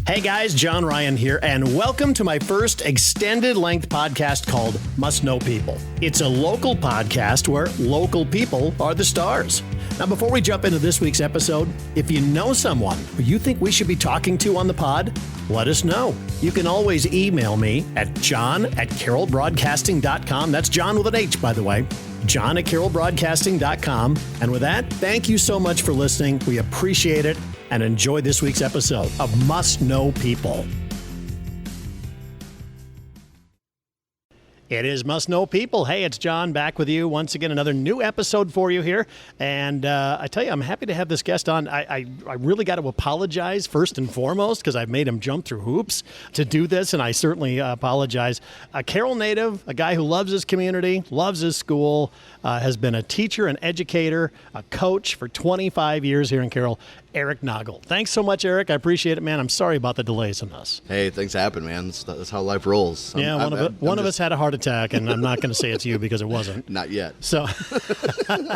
Hey guys, John Ryan here, and welcome to my first extended-length podcast called Must Know People. It's a local podcast where local people are the stars. Now, before we jump into this week's episode, if you know someone who you think we should be talking to on the pod, let us know. You can always email me at john@carrollbroadcasting.com. That's John with an H, by the way. john@carrollbroadcasting.com. And with that, thank you so much for listening. We appreciate it, and enjoy this week's episode of Must Know People. It is Must Know People. Hey, it's John back with you once again. Another new episode for you here. And I tell you, I'm happy to have this guest on. I really got to apologize first and foremost because I've made him jump through hoops to do this, and I certainly apologize. A Carroll native, a guy who loves his community, loves his school, has been a teacher, an educator, a coach for 25 years here in Carroll. Eric Nagl. Thanks so much, Eric. I appreciate it, man. I'm sorry about the delays in this. Hey, things happen, man. That's how life rolls. Yeah, one of us had a heart attack, and I'm not going to say it's you because it wasn't. Not yet. So,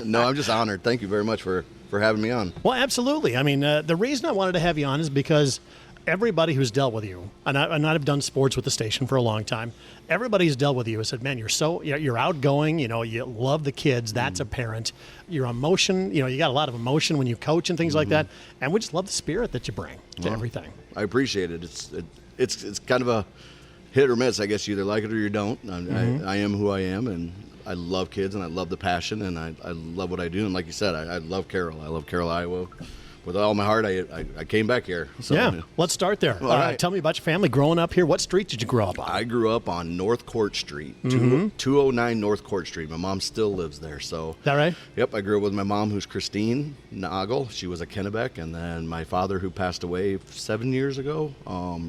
no, I'm just honored. Thank you very much for having me on. Well, absolutely. I mean, the reason I wanted to have you on is because everybody who's dealt with you, and I've done sports with the station for a long time, everybody who's dealt with you has said, man, you're outgoing, you love the kids, that's apparent. Your emotion, you got a lot of emotion when you coach and things like that, and we just love the spirit that you bring to everything. I appreciate it. It's kind of a hit or miss, I guess. You either like it or you don't. I am who I am, and I love kids, and I love the passion, and I love what I do. And like you said, I love Carroll. I love Carroll, Iowa. With all my heart, I came back here. So, yeah, let's start there. Right. Tell me about your family growing up here. What street did you grow up on? I grew up on North Court Street, 209 North Court Street. My mom still lives there. So. Is that right? Yep, I grew up with my mom, who's Christine Nagl. She was a Kennebec. And then my father, who passed away 7 years ago,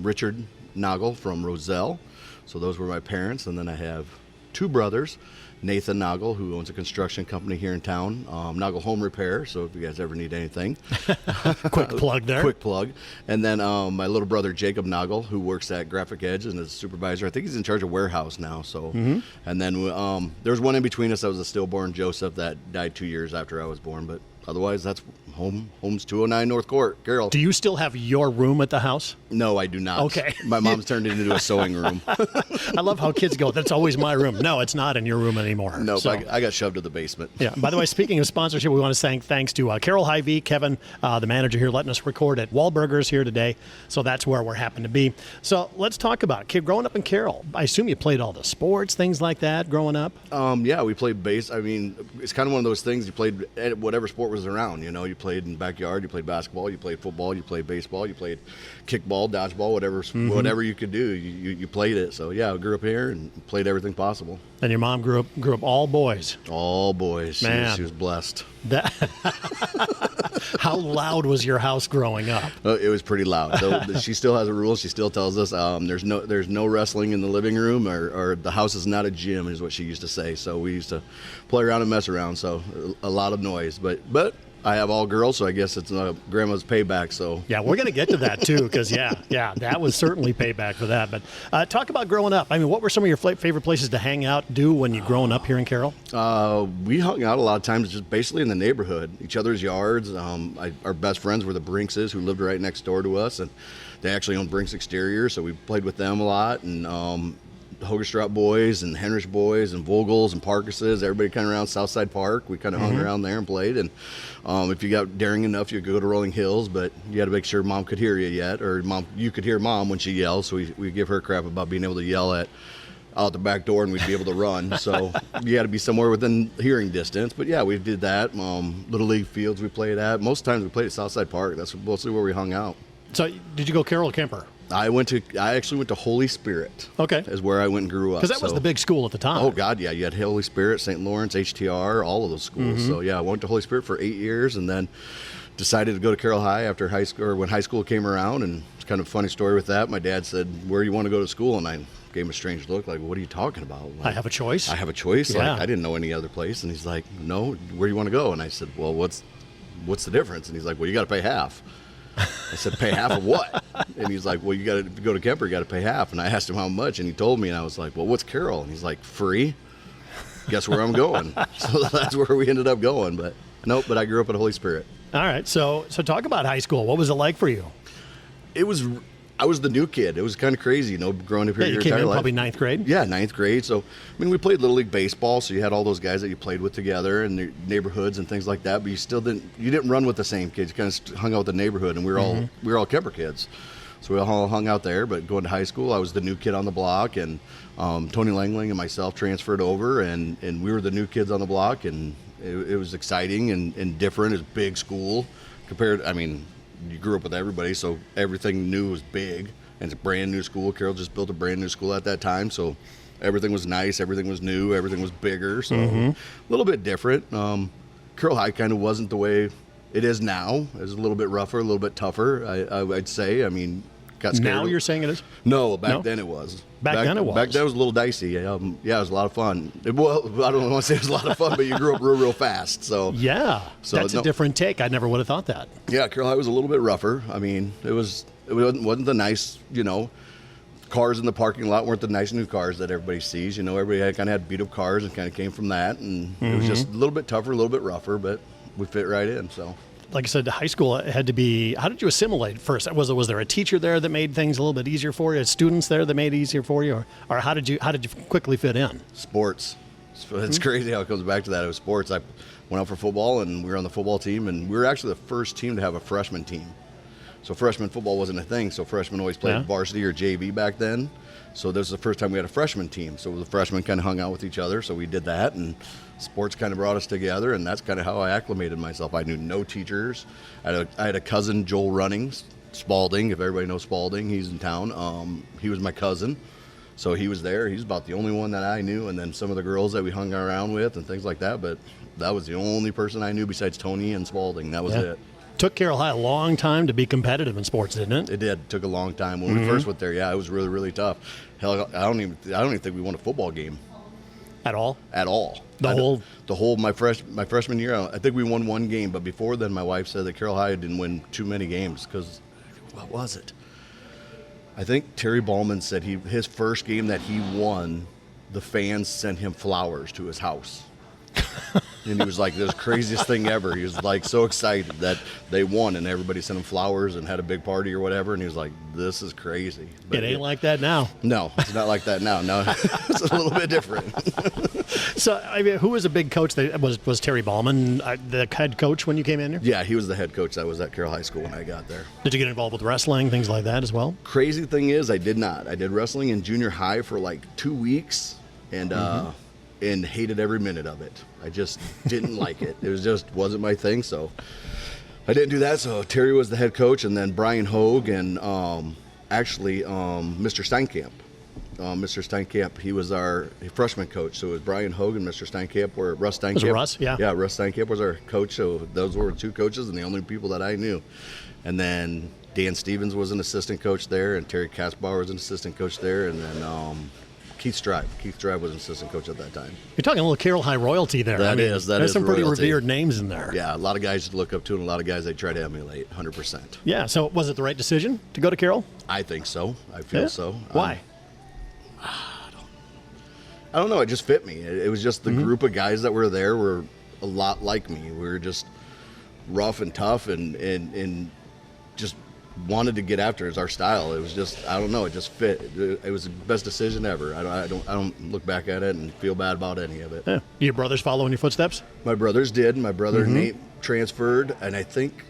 Richard Nagl from Roselle. So those were my parents. And then I have two brothers. Nathan Nagl, who owns a construction company here in town, Nagl Home Repair, so if you guys ever need anything. Quick plug there. Quick plug. And then my little brother, Jacob Nagl, who works at Graphic Edge and is a supervisor. I think he's in charge of warehouse now. So, And then there's one in between us that was a stillborn, Joseph, that died 2 years after I was born. But otherwise, that's home's 209 North Court, Carroll. Do you still have your room at the house? No, I do not. Okay. My mom's turned it into a sewing room. I love how kids go, that's always my room. No, it's not in your room anymore. No, so. I got shoved to the basement. Yeah. By the way, speaking of sponsorship, we want to say thanks to Carroll Hy-Vee, Kevin, the manager here, letting us record at Wahlburgers here today. So that's where we're happen to be. So let's talk about it. Kid, growing up in Carroll, I assume you played all the sports, things like that growing up? Yeah, we played base. I mean, it's kind of one of those things. You played whatever sport was around. You played in the backyard, you played basketball, you played football, you played baseball, you played kickball, dodgeball, whatever you could do, you played it. So yeah, I grew up here and played everything possible. And your mom grew up all boys. All boys. Man. She was blessed. How loud was your house growing up? It was pretty loud. So she still has a rule. She still tells us there's no wrestling in the living room, or the house is not a gym, is what she used to say. So we used to play around and mess around. So a lot of noise, but I have all girls, so I guess it's grandma's payback. So yeah, we're going to get to that too, because yeah, that was certainly payback for that. But talk about growing up. I mean, what were some of your favorite places to hang out, do when you growing up here in Carroll? We hung out a lot of times just basically in the neighborhood, each other's yards. Our best friends were the Brinkses, who lived right next door to us, and they actually owned Brinks Exterior, so we played with them a lot. And Hogerstraat boys and Henrich boys and Vogels and Parkises, everybody kind of around Southside Park. We kind of hung around there and played. And if you got daring enough, you could go to Rolling Hills, but you had to make sure mom could hear you yet, or you could hear mom when she yells. So we give her crap about being able to yell out the back door, and we'd be able to run. So you got to be somewhere within hearing distance. But yeah, we did that. Little league fields we played at. Most times we played at Southside Park. That's mostly where we hung out. So did you go Carroll or Kemper? I actually went to Holy Spirit. Okay. Is where I went and grew up. Because that was the big school at the time. Oh, God, yeah. You had Holy Spirit, St. Lawrence, HTR, all of those schools. So, yeah, I went to Holy Spirit for 8 years and then decided to go to Carroll High after high school, or when high school came around. And it's kind of a funny story with that. My dad said, "Where do you want to go to school?" And I gave him a strange look, like, "What are you talking about?" Like, I have a choice? I have a choice? Yeah. Like, I didn't know any other place. And he's like, "No, where do you want to go?" And I said, "Well, what's the difference?" And he's like, "Well, you got to pay half." I said, "Pay half of what?" And he's like, "Well, you got to go to Kemper, you got to pay half." And I asked him how much, and he told me, and I was like, "Well, what's Carroll?" And he's like, "Free." Guess where I'm going? So that's where we ended up going. But nope, but I grew up at Holy Spirit. All right. So talk about high school. What was it like for you? It was I was the new kid. It was kind of crazy, growing up here Yeah, you your came entire in life. probably ninth grade. Yeah, ninth grade. So, we played Little League baseball, so you had all those guys that you played with together in the neighborhoods and things like that, but you didn't run with the same kids. You kind of hung out with the neighborhood, and we were all Kemper kids. So we all hung out there, but going to high school, I was the new kid on the block, and Tony Langling and myself transferred over, and we were the new kids on the block, and it was exciting and different. It was a big school compared, you grew up with everybody, so everything new was big. And it's a brand new school. Carroll just built a brand new school at that time, so everything was nice, everything was new, everything was bigger, so a little bit different. Carroll High kind of wasn't the way it is now. It was a little bit rougher, a little bit tougher, I'd say. Got scared. Now you're saying it is? No, back then it was. Back then it was? Back then it was a little dicey. Yeah, it was a lot of fun. Well, I don't want to say it was a lot of fun, but you grew up real fast. So yeah, that's a different take. I never would have thought that. Yeah, Carroll High was a little bit rougher. It wasn't the nice, cars in the parking lot weren't the nice new cars that everybody sees. Everybody kind of had beat up cars and kind of came from that, and it was just a little bit tougher, a little bit rougher, but we fit right in. So, like I said, high school had to be. How did you assimilate first? Was there a teacher there that made things a little bit easier for you? Students there that made it easier for you, or how did you quickly fit in? Sports. It's crazy how it comes back to that. It was sports. I went out for football, and we were on the football team, and we were actually the first team to have a freshman team. So freshman football wasn't a thing. So freshmen always played varsity or JV back then. So this was the first time we had a freshman team. So the freshmen kind of hung out with each other. So we did that, and sports kind of brought us together, and that's kind of how I acclimated myself. I knew no teachers. I had a cousin, Joel Runnings, Spalding. If everybody knows Spalding, he's in town. He was my cousin. So he was there. He was about the only one that I knew, and then some of the girls that we hung around with and things like that. But that was the only person I knew besides Tony and Spalding. That was it. Took Carroll High a long time to be competitive in sports, didn't it? It did. It took a long time. When we first went there, it was really, really tough. Hell, I don't even think we won a football game. At all? At all. My freshman year, I think we won one game, but before then my wife said that Carroll High didn't win too many games because, what was it? I think Terry Ballman said his first game that he won, the fans sent him flowers to his house. And he was like, this craziest thing ever. He was like so excited that they won, and everybody sent him flowers and had a big party or whatever. And he was like, this is crazy. But it ain't like that now. No, it's not like that now. No, it's a little bit different. So, who was a big coach? Was Terry Ballman the head coach when you came in here? Yeah, he was the head coach that was at Carroll High School when I got there. Did you get involved with wrestling, things like that as well? Crazy thing is, I did not. I did wrestling in junior high for like 2 weeks, and hated every minute of it. I just didn't like it. It wasn't my thing, so I didn't do that. So Terry was the head coach, and then Brian Hogue and Mr. Steinkamp. Mr. Steinkamp, he was our freshman coach. So it was Brian Hogue and Mr. Steinkamp, or Russ Steinkamp. Was it Russ? Yeah. Yeah, Russ Steinkamp was our coach. So those were two coaches and the only people that I knew. And then Dan Stevens was an assistant coach there, and Terry Kaspar was an assistant coach there, and then Keith Strive. Keith Strive was an assistant coach at that time. You're talking a little Carroll High royalty there. There's some pretty royalty. Revered names in there. Yeah, a lot of guys to look up to and a lot of guys they try to emulate, 100%. Yeah, so was it the right decision to go to Carroll? I think so. I feel so. Why? I don't know. It just fit me. It was just the group of guys that were there were a lot like me. We were just rough and tough and just wanted to get after it. It's our style. It was just, I don't know, it just fit. It was the best decision ever. I don't look back at it and feel bad about any of it. Yeah. Your brothers follow in your footsteps? My brothers did. My brother Nate transferred, and I think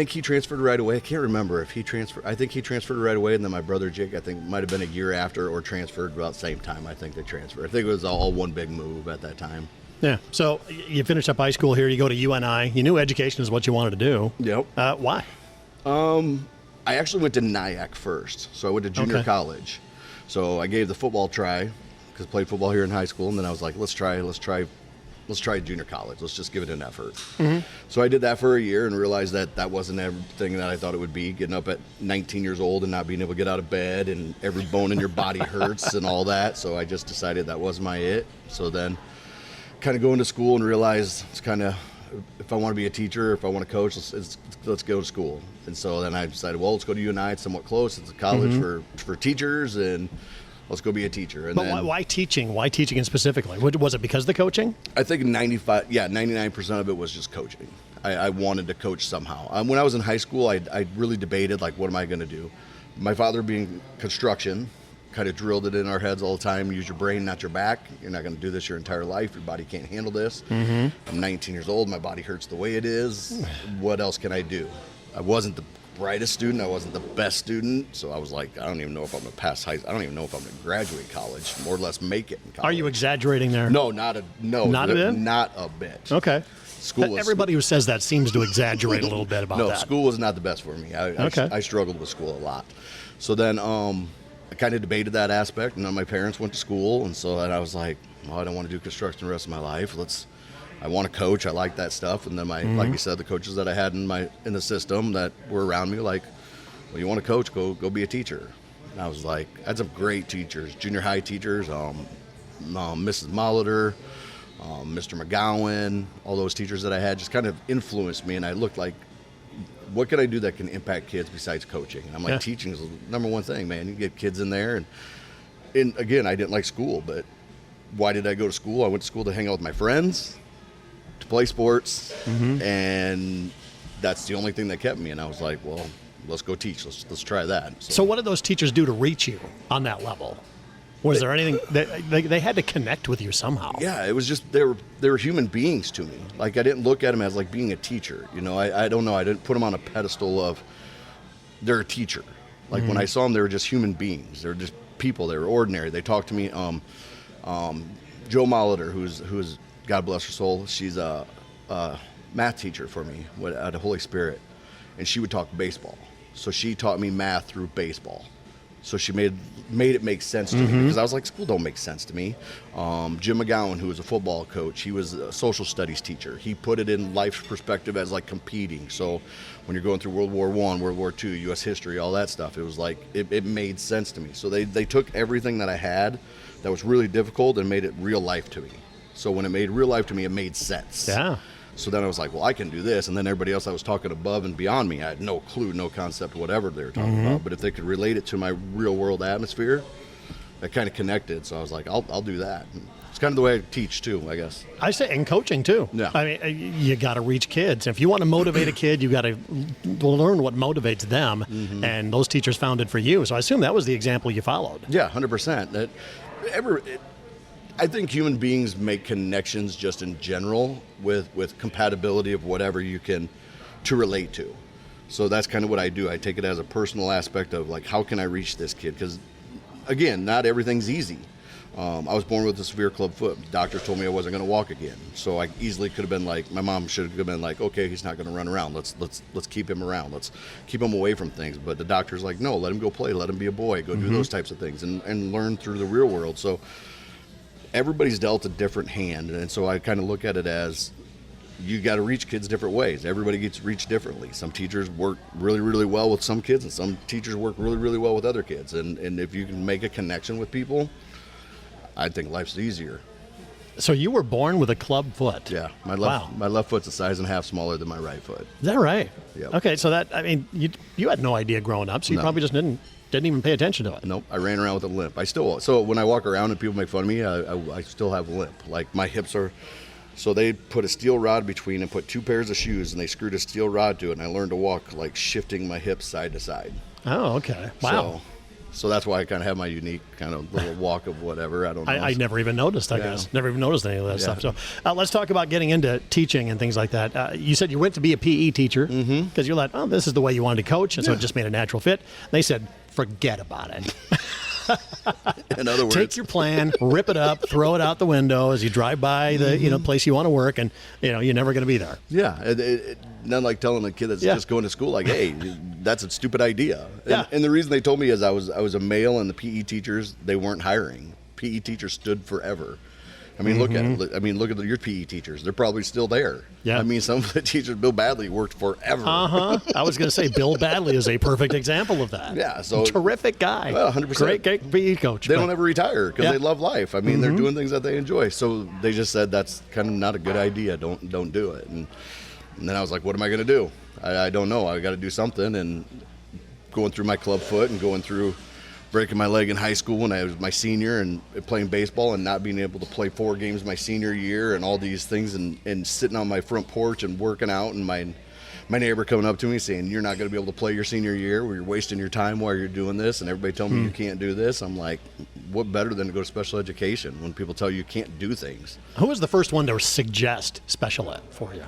he transferred right away. I can't remember if he transferred. I think he transferred right away, and then my brother Jake, I think, might have been a year after or transferred about the same time. I think they transferred. I think it was all one big move at that time. Yeah. So you finished up high school here. You go to UNI. You knew education is what you wanted to do. Yep. Why? I actually went to NIAC first, so I went to junior college. So I gave the football try because I played football here in high school, and then I was like, let's try junior college. Let's just give it an effort. So I did that for a year and realized that wasn't everything that I thought it would be. Getting up at 19 years old and not being able to get out of bed, and every bone in your body hurts and all that. So I just decided that wasn't my it. So then, kind of going to school and realized it's kind of, if I want to be a teacher, if I want to coach, let's go to school. And so then I decided, well, let's go to UNI. It's somewhat close. It's a college for teachers, and Let's go be a teacher. And But then why teaching? Why teaching specifically? Was it because of the coaching? I think 99% of it was just coaching. I wanted to coach somehow. When I was in high school, I really debated, like, what am I going to do? My father being construction kind of drilled it in our heads all the time. Use your brain, not your back. You're not going to do this your entire life. Your body can't handle this. I'm 19 years old. My body hurts the way it is. What else can I do? I wasn't the brightest student. I wasn't the best student. So I was like, I don't even know if I'm going to pass high school. I don't even know if I'm going to graduate college, more or less make it in college. Are you exaggerating there? No, not a bit. Okay. School Everybody who says that seems to exaggerate a little bit about that. No, school was not the best for me. I struggled with school a lot. So then I kind of debated that aspect, and then my parents went to school, and so then I was like, well, I don't want to do construction the rest of my life. I want to coach. I like that stuff. And then like you said, the coaches that I had in the system that were around me were like, well, you want to coach, go be a teacher. And I was like, I had some great teachers, junior high teachers, Mrs. Molitor, Mr. McGowan, all those teachers that I had just kind of influenced me, and I looked like, what can I do that can impact kids besides coaching? And I'm like, teaching is the number one thing, man. You get kids in there, and again, I didn't like school, but why did I go to school? I went to school to hang out with my friends, to play sports, and that's the only thing that kept me. And I was like, well, let's go teach. Let's try that. So what did those teachers do to reach you on that level? Was there anything that they had to connect with you somehow? Yeah, it was just they were human beings to me. Like, I didn't look at them as like being a teacher. You know, I don't know. I didn't put them on a pedestal of they're a teacher. Like when I saw them, they were just human beings. They were just people. They were ordinary. They talked to me. Joe Molitor, who's God bless her soul. She's a math teacher for me at the Holy Spirit, and she would talk baseball. So she taught me math through baseball. So she made it make sense to me, because I was like, school don't make sense to me. Jim McGowan, who was a football coach, he was a social studies teacher. He put it in life's perspective as like competing. So when you're going through World War I, World War II, U.S. history, all that stuff, it was like, it made sense to me. So they took everything that I had that was really difficult and made it real life to me. So when it made real life to me, it made sense. Yeah. So then I was like, well, I can do this. And then everybody else that was talking above and beyond me, I had no clue, no concept, whatever they were talking about. But if they could relate it to my real world atmosphere, that kind of connected. So I was like, I'll do that. And it's kind of the way I teach too, I guess. I say, and coaching too. Yeah. I mean, you got to reach kids. If you want to motivate a kid, you got to learn what motivates them. And those teachers found it for you. So I assume that was the example you followed. Yeah, 100%. I think human beings make connections just in general with compatibility of whatever you can to relate to. So that's kind of what I do. I take it as a personal aspect of like, how can I reach this kid? Because again, not everything's easy. I was born with a severe club foot. Doctors told me I wasn't going to walk again. So I easily could have been like, my mom should have been like, okay, he's not going to run around. Let's keep him around. Let's keep him away from things. But the doctor's like, no, let him go play. Let him be a boy. Go do those types of things and learn through the real world. So everybody's dealt a different hand, and so I kind of look at it as you got to reach kids different ways. Everybody gets reached differently. Some teachers work really, really well with some kids, and some teachers work really, really well with other kids. And if you can make a connection with people, I think life's easier. So you were born with a club foot. Yeah, my left foot's a size and a half smaller than my right foot. Is that right? Yep. Okay, so that, I mean, you had no idea growing up, so you probably just didn't even pay attention to it. Nope, I ran around with a limp. So when I walk around and people make fun of me, I still have a limp. Like my hips are, so they put a steel rod between and put two pairs of shoes, and they screwed a steel rod to it, and I learned to walk like shifting my hips side to side. Oh, okay. Wow. So that's why I kind of have my unique kind of little walk of whatever. I don't know. I never even noticed, I guess. Never even noticed any of that stuff. So let's talk about getting into teaching and things like that. You said you went to be a PE teacher because you're like, oh, this is the way you wanted to coach, and so it just made a natural fit. They said, forget about it. In other words, take your plan, rip it up, throw it out the window as you drive by the place you want to work, and you're never going to be there. Yeah, not like telling a kid that's just going to school like, hey, that's a stupid idea. And the reason they told me is I was a male, and the PE teachers, they weren't hiring. PE teachers stood forever. I mean, look at it. I mean, look at your PE teachers. They're probably still there. Yeah. I mean, some of the teachers, Bill Badley worked forever. I was going to say Bill Badley is a perfect example of that. Yeah. So terrific guy. Well, 100%. Great PE coach. They don't ever retire because they love life. I mean, they're doing things that they enjoy. So they just said that's kind of not a good idea. Don't do it. And then I was like, what am I going to do? I don't know. I got to do something. And going through my club foot and going through breaking my leg in high school when I was my senior and playing baseball and not being able to play 4 games my senior year and all these things and sitting on my front porch and working out and my neighbor coming up to me saying, you're not going to be able to play your senior year, where you're wasting your time while you're doing this, and everybody telling me you can't do this. I'm like, what better than to go to special education when people tell you can't do things? Who was the first one to suggest special ed for you?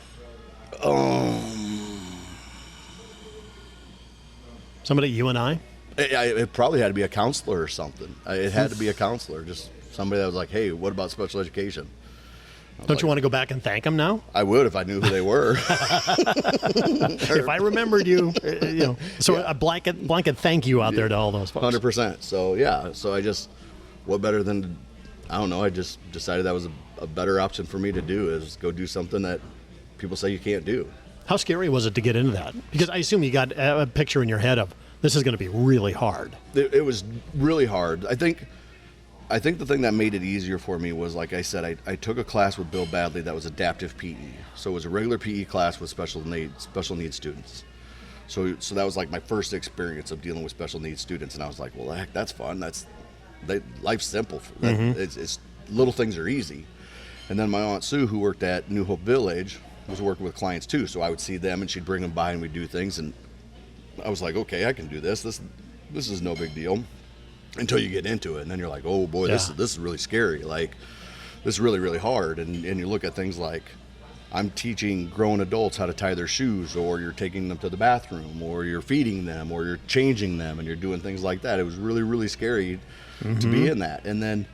Somebody, you and I? It probably had to be a counselor or something. It had to be a counselor, just somebody that was like, hey, what about special education? Don't you want to go back and thank them now? I would if I knew who they were. If I remembered you, So a blanket thank you out there to all those folks. 100%. So, yeah. So what better than, I don't know, I just decided that was a better option for me to do, is go do something that people say you can't do. How scary was it to get into that? Because I assume you got a picture in your head of, this is going to be really hard. It was really hard. I think the thing that made it easier for me was, like I said, I took a class with Bill Badley that was adaptive PE. So it was a regular PE class with special needs students. So that was like my first experience of dealing with special needs students, and I was like, well, heck, that's fun. Life's simple. It's little things are easy. And then my Aunt Sue, who worked at New Hope Village, was working with clients too. So I would see them, and she'd bring them by, and we'd do things. And I was like, okay, I can do this. This is no big deal. Until you get into it, and then you're like, oh boy, this is really scary. Like, this is really, really hard. And you look at things like, I'm teaching grown adults how to tie their shoes, or you're taking them to the bathroom, or you're feeding them, or you're changing them, and you're doing things like that. It was really, really scary to be in that. And then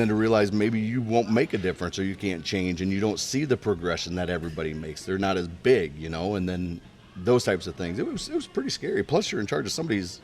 to realize maybe you won't make a difference, or you can't change, and you don't see the progression that everybody makes. They're not as big, and then those types of things. It was pretty scary. Plus, you're in charge of somebody's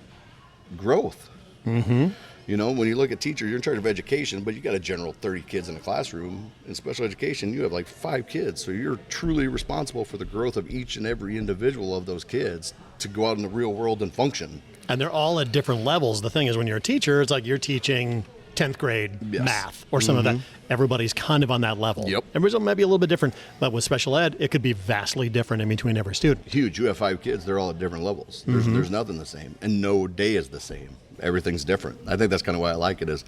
growth. When you look at teachers, you're in charge of education, but you got a general 30 kids in a classroom. In special education, you have like 5 kids. So you're truly responsible for the growth of each and every individual of those kids to go out in the real world and function. And they're all at different levels. The thing is, when you're a teacher, it's like you're teaching 10th grade math or some of that. Everybody's kind of on that level. Yep. Everybody's maybe a little bit different, but with special ed, it could be vastly different in between every student. Huge. You have 5 kids. They're all at different levels. There's nothing the same. And no day is the same. Everything's different. I think that's kind of why I like it, is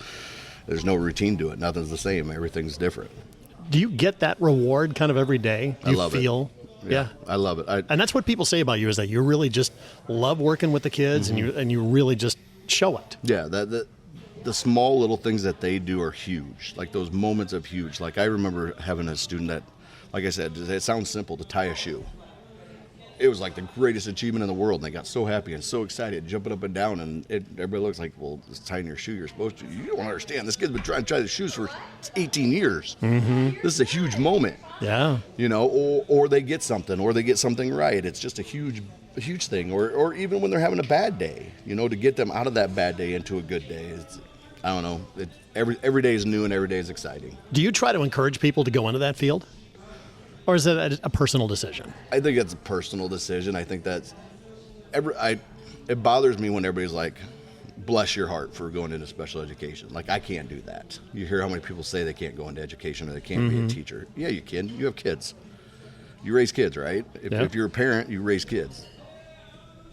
there's no routine to it. Nothing's the same. Everything's different. Do you get that reward kind of every day? I love it. Yeah. I love it. And that's what people say about you, is that you really just love working with the kids, and you really just show it. Yeah, the small little things that they do are huge. Like those moments of huge. Like I remember having a student that, like I said, it sounds simple to tie a shoe. It was like the greatest achievement in the world, and they got so happy and so excited, jumping up and down, and everybody looks like, well, it's tying your shoe, you're supposed to. You don't understand. This kid's been trying to tie the shoes for 18 years. This is a huge moment. Yeah. Or they get something, or they get something right. It's just a huge thing. Or even when they're having a bad day, to get them out of that bad day into a good day. I don't know. Every day is new, and every day is exciting. Do you try to encourage people to go into that field? Or is it a personal decision? I think it's a personal decision. I think that's it bothers me when everybody's like, bless your heart for going into special education. Like, I can't do that. You hear how many people say they can't go into education, or they can't be a teacher. Yeah, you can. You have kids. You raise kids, right? If you're a parent, you raise kids.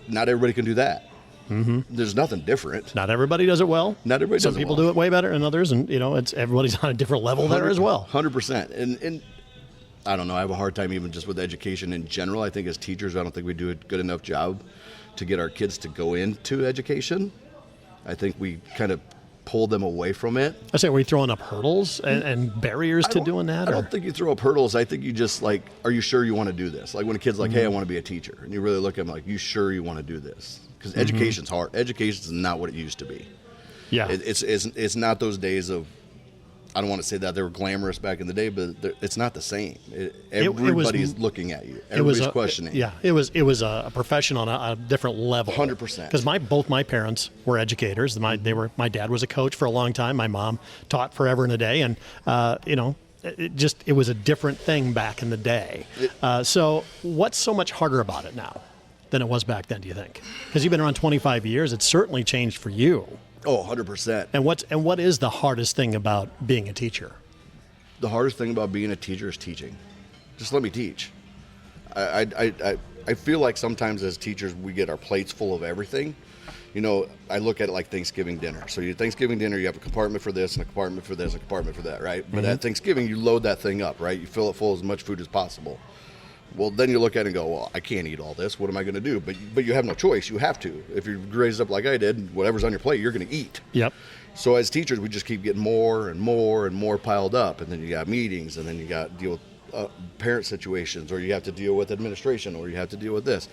Not everybody can do that. There's nothing different. Not everybody does it well. Not everybody does it well. Some people do it way better than others, and everybody's on a different level there as well. 100%. And I don't know, I have a hard time even just with education in general. I think as teachers, I don't think we do a good enough job to get our kids to go into education. I think we kind of pull them away from it. I say, were you throwing up hurdles and barriers to doing that? I don't think you throw up hurdles. I think you just like, are you sure you want to do this? Like when a kid's like, hey, I want to be a teacher. And you really look at them like, you sure you want to do this? Because education's hard. Education's not what it used to be. Yeah. It's not those days of, I don't want to say that they were glamorous back in the day, but it's not the same. Everybody's looking at you. Everybody's questioning. Yeah, it was a profession on a different level. 100%. Because both my parents were educators. My dad was a coach for a long time. My mom taught forever and a day, and it was a different thing back in the day. So what's so much harder about it now than it was back then, do you think? Because you've been around 25 years. It's certainly changed for you. Oh, 100%. And what is the hardest thing about being a teacher? The hardest thing about being a teacher is teaching. Just let me teach. I feel like sometimes as teachers we get our plates full of everything, I look at it like Thanksgiving dinner. So your Thanksgiving dinner, you have a compartment for this and a compartment for this and a compartment for that, right? But at Thanksgiving, you load that thing up, right? You fill it full of as much food as possible. Well, then you look at it and go, well, I can't eat all this. What am I going to do? But you have no choice. You have to. If you're raised up like I did, whatever's on your plate, you're going to eat. Yep. So as teachers, we just keep getting more and more and more piled up. And then you got meetings, and then you got to deal with parent situations, or you have to deal with administration, or you have to deal with this.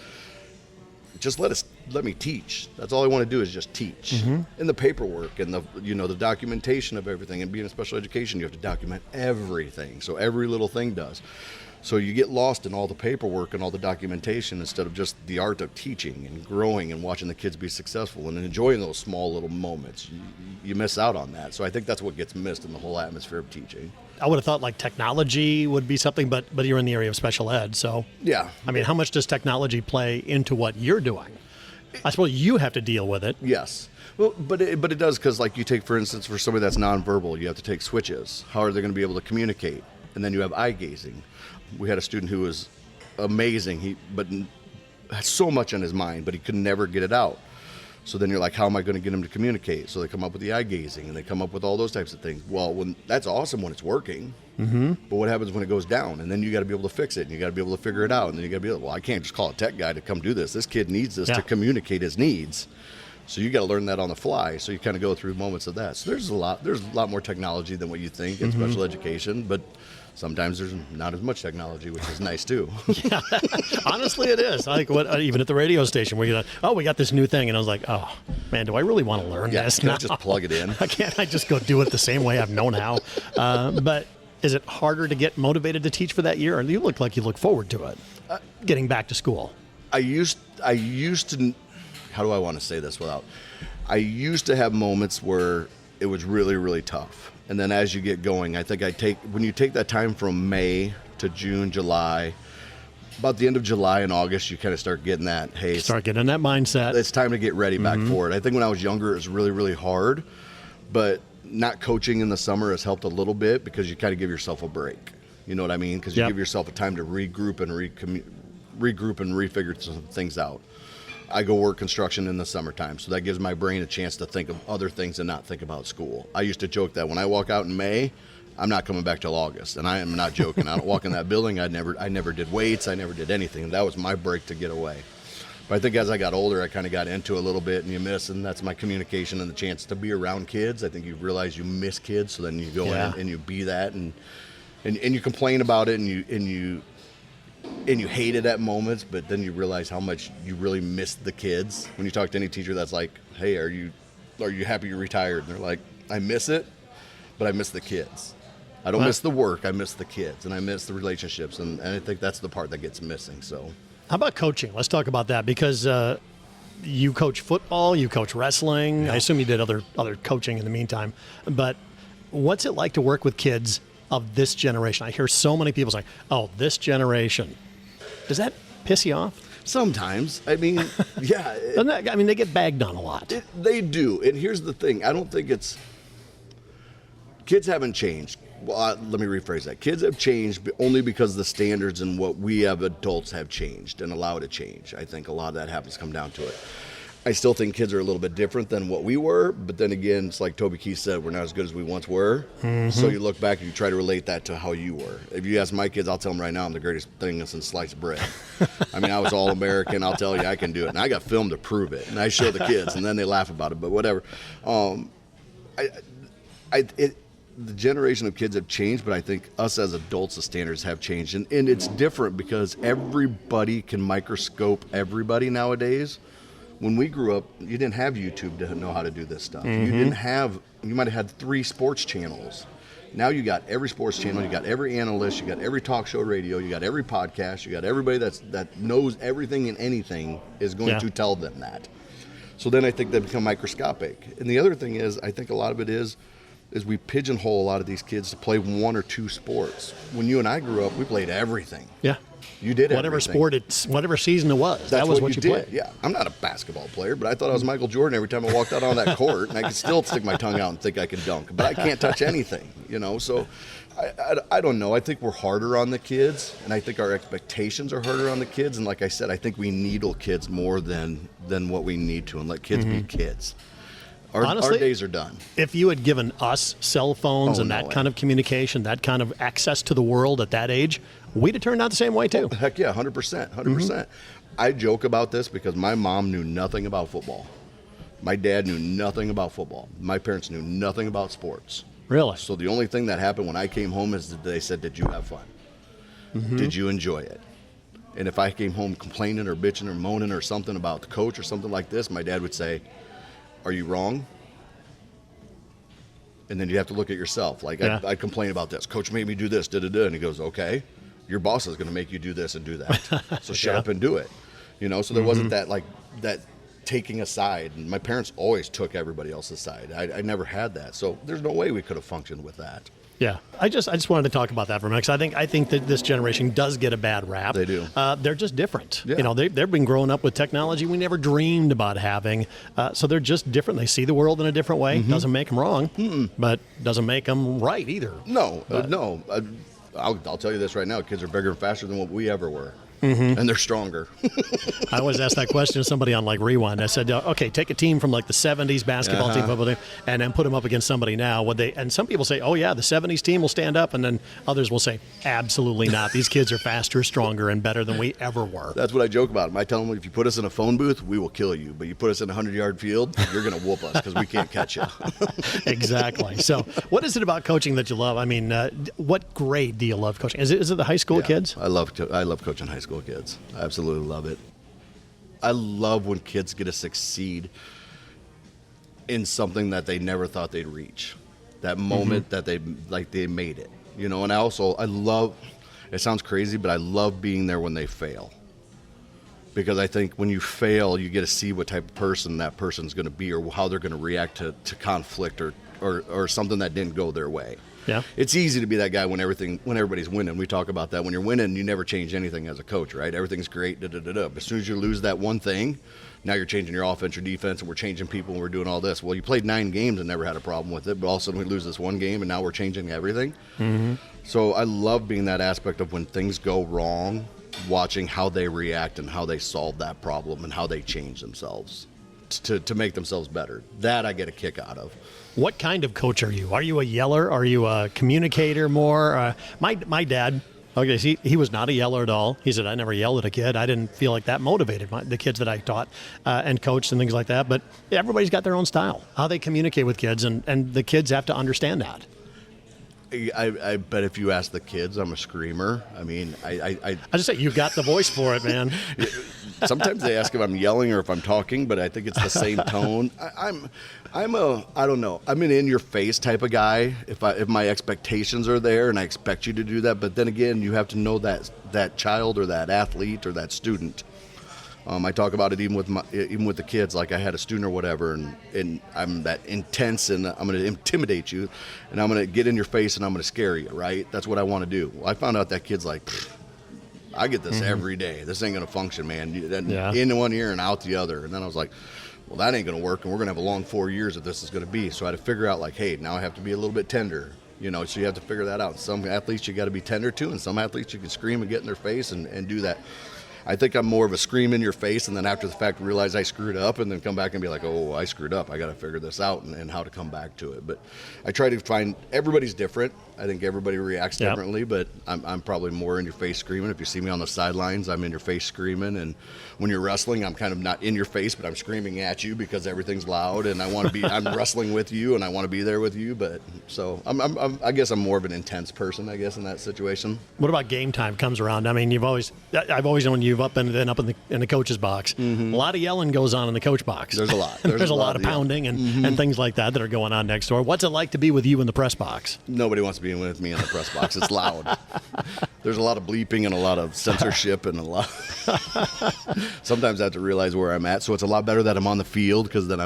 Just let me teach. That's all I want to do is just teach. And the paperwork and the documentation of everything. And being in special education, you have to document everything. So every little thing does. So you get lost in all the paperwork and all the documentation instead of just the art of teaching and growing and watching the kids be successful and enjoying those small little moments. You miss out on that. So I think that's what gets missed in the whole atmosphere of teaching. I would have thought like technology would be something, but you're in the area of special ed. So yeah. I mean, how much does technology play into what you're doing? I suppose you have to deal with it. Yes. Well, but it does, because like you take, for instance, for somebody that's nonverbal, you have to take switches. How are they going to be able to communicate? And then you have eye gazing. We had a student who was amazing, but had so much on his mind, but he could never get it out. So then you're like, how am I going to get him to communicate? So they come up with the eye gazing, and they come up with all those types of things. Well, that's awesome when it's working, but what happens when it goes down? And then you got to be able to fix it, and you got to be able to figure it out, and then you got to be able, well, I can't just call a tech guy to come do this. This kid needs this to communicate his needs. So you got to learn that on the fly. So you kind of go through moments of that. So there's a lot more technology than what you think in special education, but sometimes there's not as much technology, which is nice too. Yeah, honestly, it is. Like even at the radio station, we got this new thing, and I was like, oh man, do I really want to learn this? Can now? I just plug it in? Can't I just go do it the same way I've known how? But is it harder to get motivated to teach for that year? Or you look like you look forward to it, getting back to school? I used to. How do I want to say this without? I used to have moments where it was really, really tough. And then as you get going, I think when you take that time from May to June, July, about the end of July and August, you kind of start getting that, hey, start getting that mindset. It's time to get ready back for it. I think when I was younger, it was really, really hard, but not coaching in the summer has helped a little bit because you kind of give yourself a break. You know what I mean? Because you give yourself a time to regroup and refigure some things out. I go work construction in the summertime, so that gives my brain a chance to think of other things and not think about school. I used to joke that when I walk out in May, I'm not coming back till August, and I am not joking. I don't walk in that building. I never did weights. I never did anything. That was my break to get away. But I think as I got older, I kind of got into a little bit, and you miss, and that's my communication and the chance to be around kids. I think you realize you miss kids, so then you go in and you be that, and you complain about it, and you hate it at moments, but then you realize how much you really miss the kids. When you talk to any teacher that's like, hey, are you happy you're retired? And they're like, I miss it, but I miss the kids. I don't miss the work, I miss the kids, and I miss the relationships, and I think that's the part that gets missing. So, how about coaching? Let's talk about that, because you coach football, you coach wrestling. I assume you did other coaching in the meantime, but what's it like to work with kids of this generation? I hear so many people say, oh, this generation. Does that piss you off? Sometimes. I mean, yeah. They get bagged on a lot. They do. And here's the thing. I don't think kids haven't changed. Well, let me rephrase that. Kids have changed only because the standards and what we have adults have changed and allow to change. I think a lot of that happens come down to it. I still think kids are a little bit different than what we were, but then again, it's like Toby Keith said, we're not as good as we once were. So you look back and you try to relate that to how you were. If you ask my kids, I'll tell them right now I'm the greatest thing since sliced bread. I mean, I was All-American. I'll tell you, I can do it. And I got film to prove it. And I show the kids, and then they laugh about it, but whatever. The generation of kids have changed, but I think us as adults, the standards have changed. And it's different because everybody can microscope everybody nowadays. When we grew up, you didn't have YouTube to know how to do this stuff. You might have had 3 sports channels. Now you got every sports channel, you got every analyst, you got every talk show radio, you got every podcast, you got everybody that knows everything and anything is going to tell them that. So then I think they become microscopic. And the other thing is, I think a lot of it is is we pigeonhole a lot of these kids to play one or two sports. When you and I grew up, we played everything. Yeah. You did whatever everything. sport whatever season it was. That was what you did. played. Yeah, I'm not a basketball player, but I thought I was Michael Jordan every time I walked out on that court, and I could still stick my tongue out and think I can dunk, but I can't touch anything, you know. So I don't know. I think we're harder on the kids, and I think our expectations are harder on the kids. And like I said, I think we needle kids more than what we need to, and let kids be kids. Honestly, our days are done. If you had given us cell phones and that kind of communication, that kind of access to the world at that age, we'd have turned out the same way too. Oh, heck yeah, 100%, 100%. I joke about this because my mom knew nothing about football. My dad knew nothing about football. My parents knew nothing about sports. Really? So the only thing that happened when I came home is that they said, "Did you have fun? Did you enjoy it?" And if I came home complaining or bitching or moaning or something about the coach or something like this, my dad would say, "Are you wrong?" And then you have to look at yourself. Like, Yeah. I'd complain about this. Coach made me do this, da-da-da. And he goes, "Okay, your boss is going to make you do this and do that. So shut up and do it." You know, so there wasn't that taking a side. And my parents always took everybody else's side. I never had that. So there's no way we could have functioned with that. Yeah, I just wanted to talk about that for a minute, 'cause I think that this generation does get a bad rap. They do. They're just different. Yeah. You know, they've been growing up with technology we never dreamed about having. So they're just different. They see the world in a different way. Doesn't make them wrong, but doesn't make them right either. No, no. I'll tell you this right now. Kids are bigger and faster than what we ever were. And they're stronger. I always ask that question to somebody on like Rewind. I said, okay, take a team from like the 70s basketball team, football team, and then put them up against somebody now. And some people say, oh yeah, the 70s team will stand up, and then others will say, absolutely not. These kids are faster, stronger, and better than we ever were. That's what I joke about. I tell them, if you put us in a phone booth, we will kill you. But you put us in a 100-yard field, you're going to whoop us because we can't catch you. Exactly. So what is it about coaching that you love? I mean, what grade do you love coaching? Is it the high school kids? I love coaching high school kids. I absolutely love it. I love when kids get to succeed in something that they never thought they'd reach. That moment that they made it. You know, and I love, it sounds crazy, but I love being there when they fail. Because I think when you fail, you get to see what type of person that person's going to be, or how they're going to react to conflict or something that didn't go their way. Yeah. It's easy to be that guy when everybody's winning. We talk about that. When you're winning, you never change anything as a coach, right? Everything's great, da-da-da-da. But as soon as you lose that one thing, now you're changing your offense, your defense, and we're changing people, and we're doing all this. Well, you played 9 games and never had a problem with it, but all of a sudden we lose this one game, and now we're changing everything. So I love being that aspect of when things go wrong, watching how they react and how they solve that problem and how they change themselves to make themselves better. That I get a kick out of. What kind of coach are you? Are you a yeller? Are you a communicator more? My dad, okay, he was not a yeller at all. He said, I never yelled at a kid. I didn't feel like that motivated the kids that I taught and coached and things like that. But everybody's got their own style, how they communicate with kids, and the kids have to understand that. I bet if you ask the kids, I'm a screamer. I mean, I just say, you got the voice for it, man. Sometimes they ask if I'm yelling or if I'm talking, but I think it's the same tone. I don't know. I'm an in-your-face type of guy. If my expectations are there and I expect you to do that, but then again, you have to know that child or that athlete or that student. I talk about it even with the kids. Like I had a student or whatever, and I'm that intense, and I'm going to intimidate you, and I'm going to get in your face, and I'm going to scare you. Right? That's what I want to do. Well, I found out that kid's like, I get this every day. This ain't going to function, man. In one ear and out the other. And then I was like, well, that ain't going to work, and we're going to have a long 4 years if this is going to be. So I had to figure out, like, hey, now I have to be a little bit tender. You know, so you have to figure that out. Some athletes you got to be tender to, and some athletes you can scream and get in their face and do that. I think I'm more of a scream in your face, and then after the fact realize I screwed up, and then come back and be like, oh, I screwed up. I got to figure this out and how to come back to it. But I try to find, everybody's different. I think everybody reacts differently, but I'm probably more in your face screaming. If you see me on the sidelines, I'm in your face screaming. And when you're wrestling, I'm kind of not in your face, but I'm screaming at you because everything's loud, and I want to be, I'm wrestling with you, and I want to be there with you. But so I guess I'm more of an intense person, I guess, in that situation. What about game time comes around? I mean, I've always known you you've been up in the coach's box. A lot of yelling goes on in the coach box. There's a lot. There's a lot of pounding and things like that are going on next door. What's it like to be with you in the press box? Nobody wants to be with me in the press box. It's loud. There's a lot of bleeping and a lot of censorship and a lot. Sometimes I have to realize where I'm at. So it's a lot better that I'm on the field because then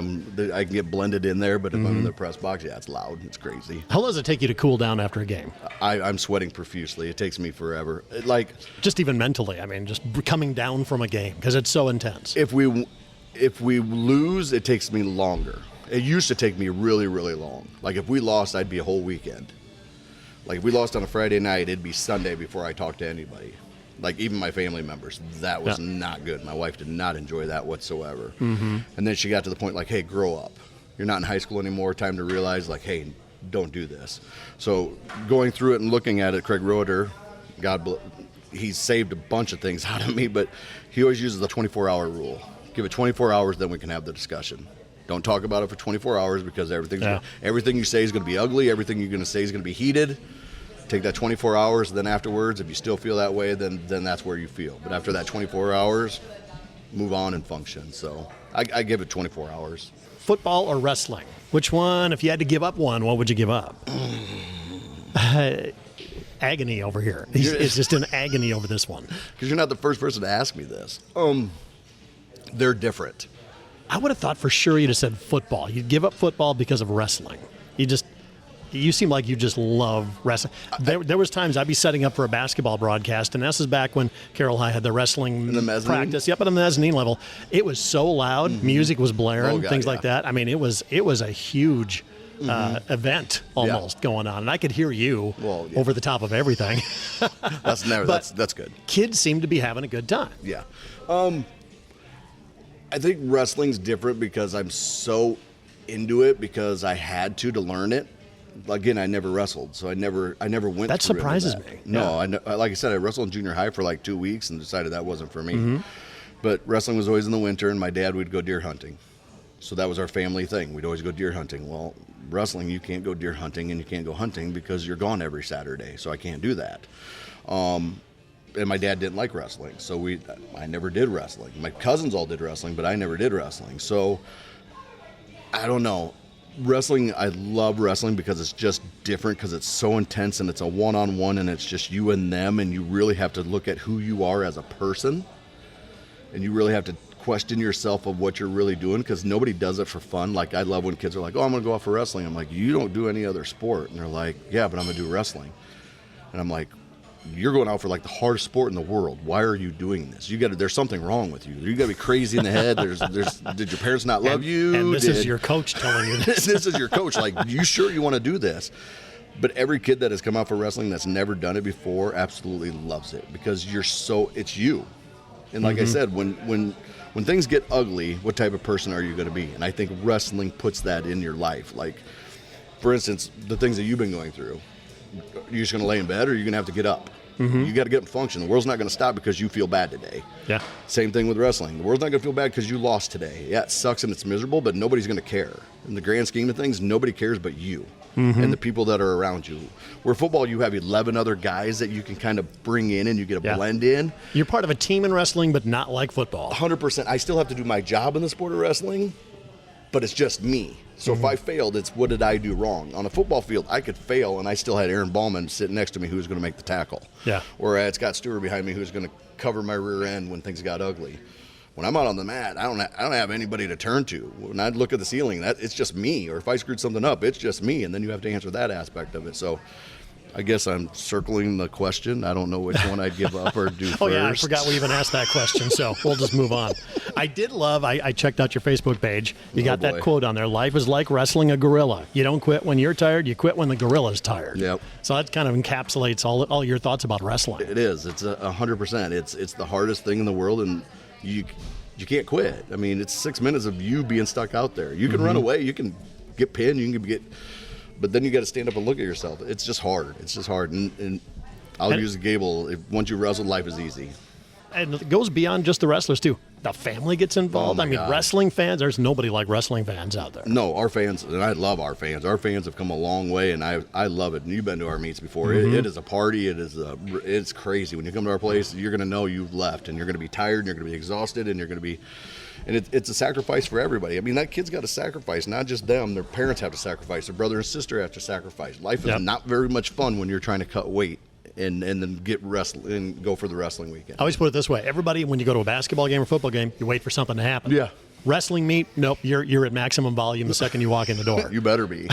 I can get blended in there. But if I'm in the press box, yeah, it's loud. It's crazy. How long does it take you to cool down after a game? I'm sweating profusely. It takes me forever. Just even mentally. I mean, just coming down from a game because it's so intense. If we lose, it takes me longer. It used to take me really, really long. Like if we lost, I'd be a whole weekend. Like if we lost on a Friday night, it'd be Sunday before I talked to anybody. Like even my family members. That was not good. My wife did not enjoy that whatsoever. And then she got to the point like, hey, grow up. You're not in high school anymore. Time to realize like, hey, don't do this. So going through it and looking at it, Craig Roeder, he's saved a bunch of things out of me, but he always uses the 24-hour rule. Give it 24 hours, then we can have the discussion. Don't talk about it for 24 hours because everything you say is going to be ugly. Everything you're going to say is going to be heated. Take that 24 hours, then afterwards, if you still feel that way, then that's where you feel. But after that 24 hours, move on and function. So I give it 24 hours. Football or wrestling? Which one, if you had to give up one, what would you give up? Agony over here. It's just an agony over this one. Because you're not the first person to ask me this. They're different. I would have thought for sure you'd have said football. You'd give up football because of wrestling. You seem like you just love wrestling. There was times I'd be setting up for a basketball broadcast, and this is back when Carroll High had the wrestling practice. Yep, at the mezzanine level. It was so loud. Music was blaring, things like that. I mean, it was a huge event almost going on, and I could hear you over the top of everything. That's good. Kids seem to be having a good time. Yeah. I think wrestling's different because I'm so into it because I had to learn it. Again, I never wrestled, so I never went. That through surprises that. me. No, like I said, I wrestled in junior high for like 2 weeks and decided that wasn't for me. But wrestling was always in the winter, and my dad would go deer hunting, so that was our family thing. We'd always go deer hunting. Well, wrestling, you can't go deer hunting and you can't go hunting because you're gone every Saturday, so I can't do that. And my dad didn't like wrestling, so I never did wrestling. My cousins all did wrestling, but I never did wrestling. So I don't know. Wrestling, I love wrestling because it's just different because it's so intense and it's a one-on-one and it's just you and them, and you really have to look at who you are as a person, and you really have to question yourself of what you're really doing because nobody does it for fun. Like I love when kids are like, oh, I'm going to go out for wrestling. I'm like, you don't do any other sport. And they're like, yeah, but I'm going to do wrestling. And I'm like, you're going out for like the hardest sport in the world. Why are you doing this? There's something wrong with you. You got to be crazy in the head. Did your parents not love you? And this is your coach telling you this. This is your coach. Like, you sure you want to do this? But every kid that has come out for wrestling that's never done it before absolutely loves it because it's you. And like I said, when things get ugly, what type of person are you going to be? And I think wrestling puts that in your life. Like, for instance, the things that you've been going through. You're just going to lay in bed, or you're going to have to get up. You got to get up and function. The world's not going to stop because you feel bad today. Yeah. Same thing with wrestling. The world's not going to feel bad because you lost today. Yeah, it sucks and it's miserable, but nobody's going to care. In the grand scheme of things, nobody cares but you and the people that are around you. Where football, you have 11 other guys that you can kind of bring in and you get a blend in. You're part of a team in wrestling, but not like football. 100%. I still have to do my job in the sport of wrestling, but it's just me. So if I failed, it's what did I do wrong? On a football field, I could fail, and I still had Aaron Ballman sitting next to me who was going to make the tackle. Yeah. Or I had Scott Stewart behind me who was going to cover my rear end when things got ugly. When I'm out on the mat, I don't have anybody to turn to. When I look at the ceiling, it's just me. Or if I screwed something up, it's just me, and then you have to answer that aspect of it. So I guess I'm circling the question. I don't know which one I'd give up or do first. Oh, yeah, I forgot we even asked that question, so we'll just move on. I did love, I checked out your Facebook page. You got that quote on there, life is like wrestling a gorilla. You don't quit when you're tired, you quit when the gorilla's tired. Yep. So that kind of encapsulates all your thoughts about wrestling. It is. It's 100%. It's the hardest thing in the world, and you can't quit. I mean, it's 6 minutes of you being stuck out there. You can run away, you can get pinned, you can get... But then you got to stand up and look at yourself. It's just hard. And I'll use a gable. Once you wrestle, life is easy. And it goes beyond just the wrestlers, too. The family gets involved. Oh, my I mean, God. wrestling fans, there's nobody like wrestling fans out there. No, our fans, and I love our fans. Our fans have come a long way, and I love it. And you've been to our meets before. It is a party. It's crazy. When you come to our place, you're going to know you've left, and you're going to be tired, and you're going to be exhausted, and you're going to be... And it's a sacrifice for everybody. I mean, that kid's got to sacrifice, not just them. Their parents have to sacrifice. Their brother and sister have to sacrifice. Life is not very much fun when you're trying to cut weight and then get wrestling and go for the wrestling weekend. I always put it this way. Everybody, when you go to a basketball game or football game, you wait for something to happen. Yeah. Wrestling meet, nope, you're at maximum volume the second you walk in the door. You better be.